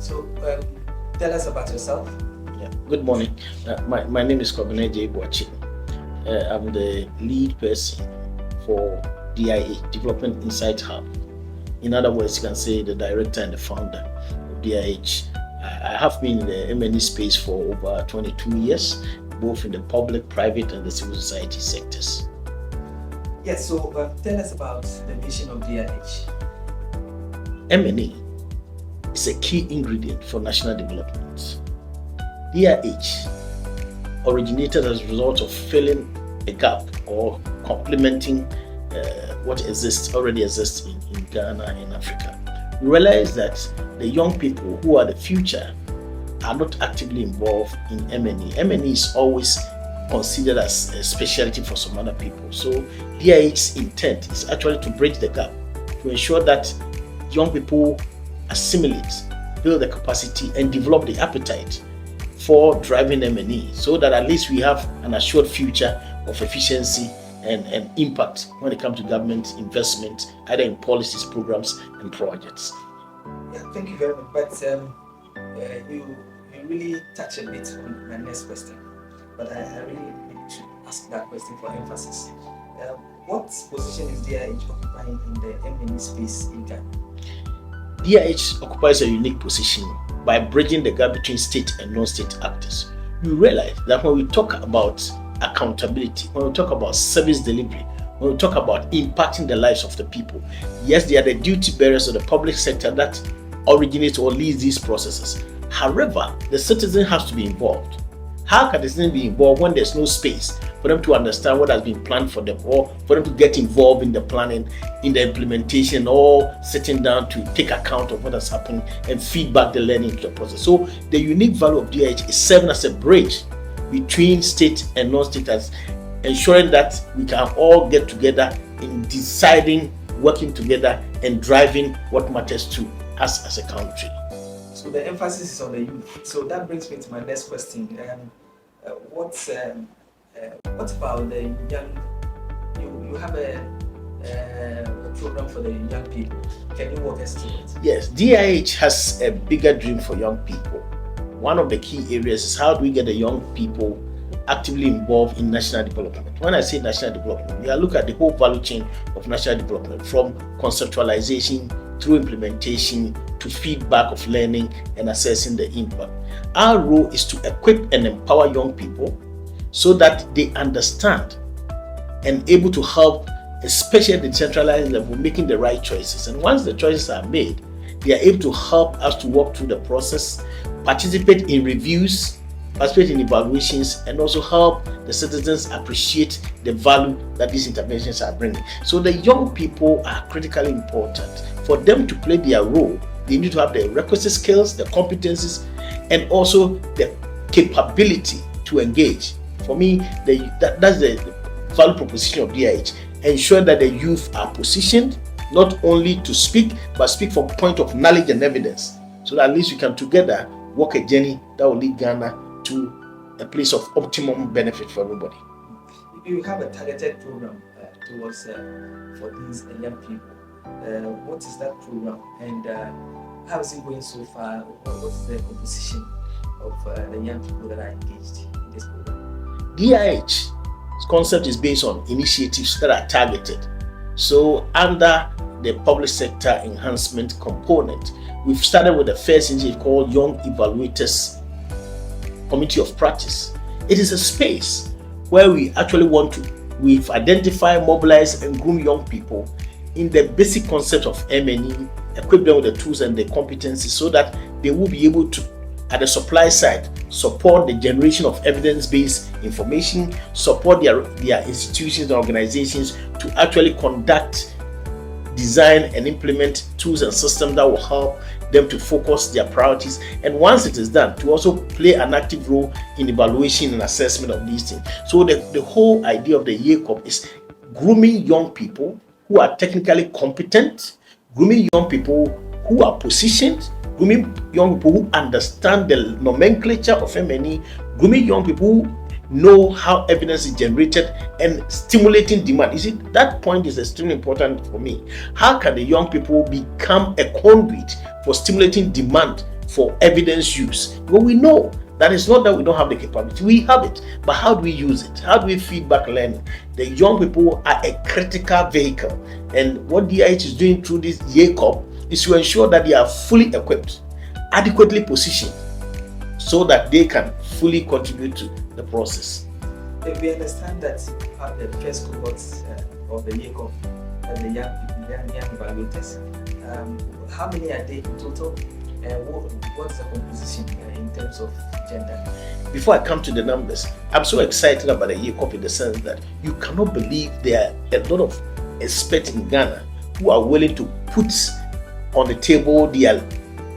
So, tell us about yourself. Yeah. Good morning. My name is Kwabena Agyei. I'm the lead person for DIH, Development Insight Hub. In other words, you can say the director and the founder of DIH. I have been in the M&E space for over 22 years, both in the public, private, and the civil society sectors. Yes, so tell us about the mission of DIH. M&E is a key ingredient for national development. DIH originated as a result of filling a gap or complementing what already exists in Ghana and Africa. We realize that the young people who are the future are not actively involved in M&E. M&E is always considered as a specialty for some other people. So DIH's intent is actually to bridge the gap, to ensure that young people assimilate, build the capacity, and develop the appetite for driving M&E, so that at least we have an assured future of efficiency and impact when it comes to government investment, either in policies, programs, and projects. Yeah, thank you very much. But you really touch a bit on my next question. But I really need to ask that question for emphasis. What position is DIH occupying in the M&E space in Ghana? DIH occupies a unique position by bridging the gap between state and non-state actors. We realize that when we talk about accountability, when we talk about service delivery, when we talk about impacting the lives of the people, yes, they are the duty bearers of the public sector that originates or leads these processes. However, the citizen has to be involved. How can the citizen be involved when there's no space for them to understand what has been planned for them, or for them to get involved in the planning, in the implementation, or sitting down to take account of what has happened and feedback the learning into the process? So the unique value of DIH is serving as a bridge between state and non-state, ensuring that we can all get together in deciding, working together, and driving what matters to us as a country. So the emphasis is on the youth. So that brings me to my next question. What about the young? You have a program for the young people. Can you walk us through it? Yes, DIH has a bigger dream for young people. One of the key areas is how do we get the young people actively involved in national development. When I say national development, we are looking at the whole value chain of national development, from conceptualization through implementation to feedback of learning and assessing the impact. Our role is to equip and empower young people so that they understand and able to help, especially at the decentralized level, making the right choices. And once the choices are made, they are able to help us to walk through the process, participate in reviews, participate in evaluations, and also help the citizens appreciate the value that these interventions are bringing. So the young people are critically important. For them to play their role, they need to have the requisite skills, the competencies, and also the capability to engage. For me, that's the value proposition of DIH. Ensure that the youth are positioned not only to speak, but speak from a point of knowledge and evidence, so that at least we can together walk a journey that will lead Ghana to a place of optimum benefit for everybody. You have a targeted program towards for these young people. What is that program, and how is it going so far? What is the composition of the young people that are engaged in this program? DIH's concept is based on initiatives that are targeted. So under the public sector enhancement component, we've started with the first initiative called Young Evaluators Committee of Practice. It is a space where we actually we've identified, mobilized, and groom young people in the basic concept of M&E, equip them with the tools and the competencies so that they will be able to, at the supply side, support the generation of evidence-based information, support their institutions and organizations to actually conduct, design, and implement tools and systems that will help them to focus their priorities. And once it is done, to also play an active role in evaluation and assessment of these things. So the whole idea of the YECOP is grooming young people who are technically competent, grooming young people who are positioned, grooming young people who understand the nomenclature of M&E, grooming young people who know how evidence is generated, and stimulating demand. You see, that point is extremely important for me. How can the young people become a conduit for stimulating demand for evidence use. But we know that it's not that we don't have the capability, we have it. But how do we use it? How do we feedback learning? The young people are a critical vehicle. And what DIH is doing through this Agyei is to ensure that they are fully equipped, adequately positioned, so that they can fully contribute to the process. We understand that you have the first cohorts of the Agyei and the young evaluators. How many are they in total? What's the composition in terms of gender? Before I come to the numbers, I'm so excited about the Agyei in the sense that you cannot believe there are a lot of experts in Ghana who are willing to put on the table their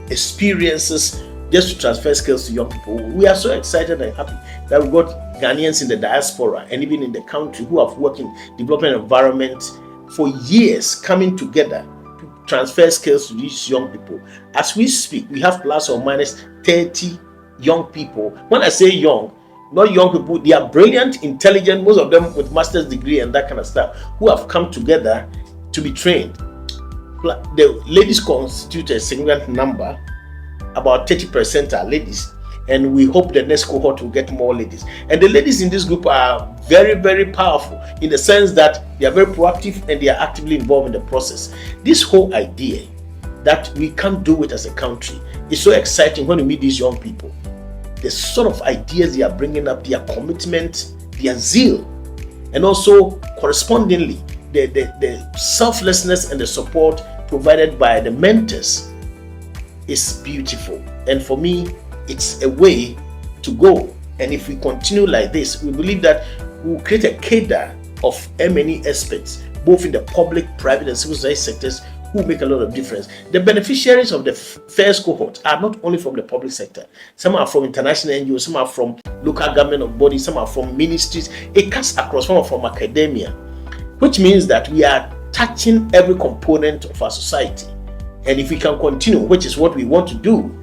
experiences just to transfer skills to young people. We are so excited and happy that we've got Ghanaians in the diaspora and even in the country who have worked in development environment for years coming together to transfer skills to these young people. As we speak, we have plus or minus 30 young people. When I say young, not young people, they are brilliant, intelligent, most of them with master's degree and that kind of stuff, who have come together to be trained. The ladies constitute a significant number. About 30% are ladies, and we hope the next cohort will get more ladies. And the ladies in this group are very, very powerful in the sense that they are very proactive and they are actively involved in the process. This whole idea that we can't do it as a country is so exciting when we meet these young people. The sort of ideas they are bringing up, their commitment, their zeal, and also correspondingly the selflessness and the support provided by the mentors is beautiful. And for me, it's a way to go. And if we continue like this, we believe that we will create a cadre of M&E experts, both in the public, private, and civil society sectors, who make a lot of difference. The beneficiaries of the first cohort are not only from the public sector. Some are from international NGOs, some are from local government bodies, some are from ministries. It cuts across, some are from academia, which means that we are touching every component of our society. And if we can continue, which is what we want to do,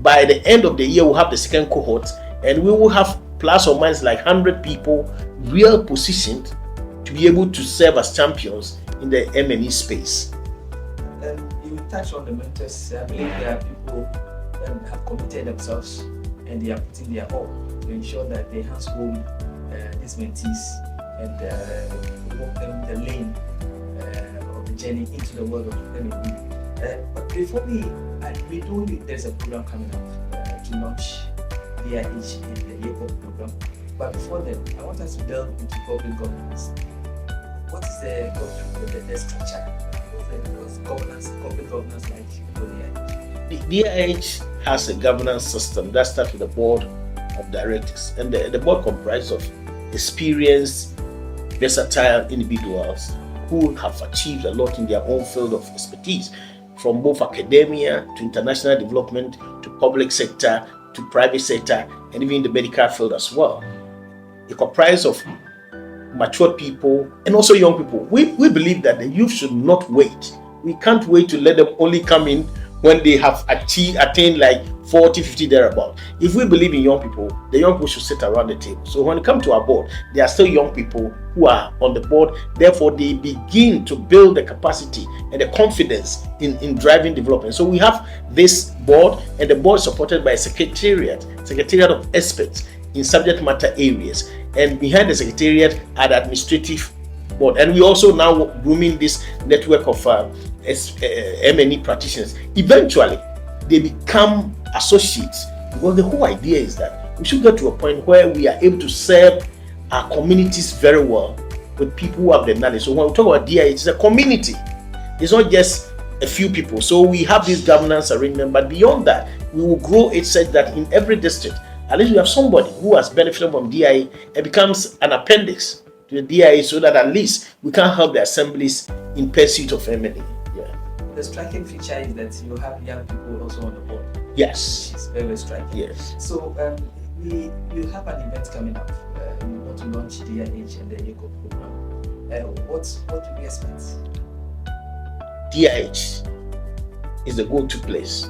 by the end of the year, we'll have the second cohort, and we will have plus or minus like 100 people real positioned to be able to serve as champions in the M&E space. You touched on the mentors. I believe there are people that have committed themselves and they are putting their all to ensure that they household these mentees and walk them the lane of the journey into the world of M&E. But before we do, there's a program coming up to launch DIH and the Agyei program. But before then, I want us to delve into corporate governance. What is the structure? What's corporate governance like for DIH? The DIH has a governance system that starts with the board of directors, and the board comprises of experienced, versatile individuals who have achieved a lot in their own field of expertise, from both academia to international development to public sector to private sector and even the medical field as well. It comprises of matured people and also young people. We believe that the youth should not wait. We can't wait to let them only come in when they have attained like 40, 50 thereabout. If we believe in young people, the young people should sit around the table. So when it comes to our board, there are still young people who are on the board. Therefore, they begin to build the capacity and the confidence in driving development. So we have this board, and the board is supported by a secretariat of experts in subject matter areas. And behind the secretariat are the administrative board. And we also now grooming this network of M&E practitioners. Eventually, they become associates, because the whole idea is that we should get to a point where we are able to serve our communities very well with people who have the knowledge. So when we talk about DIH, it's a community. It's not just a few people. So we have this governance arrangement, but beyond that, we will grow it such that in every district, at least we have somebody who has benefited from DIH and becomes an appendix to the DIH, so that at least we can help the assemblies in pursuit of M&E. The striking feature is that you have young people also on the board. Yes. It's very, very striking. Yes. So you have an event coming up. You want to launch DIH and the Agyei program. What do we expect? DIH is the go-to place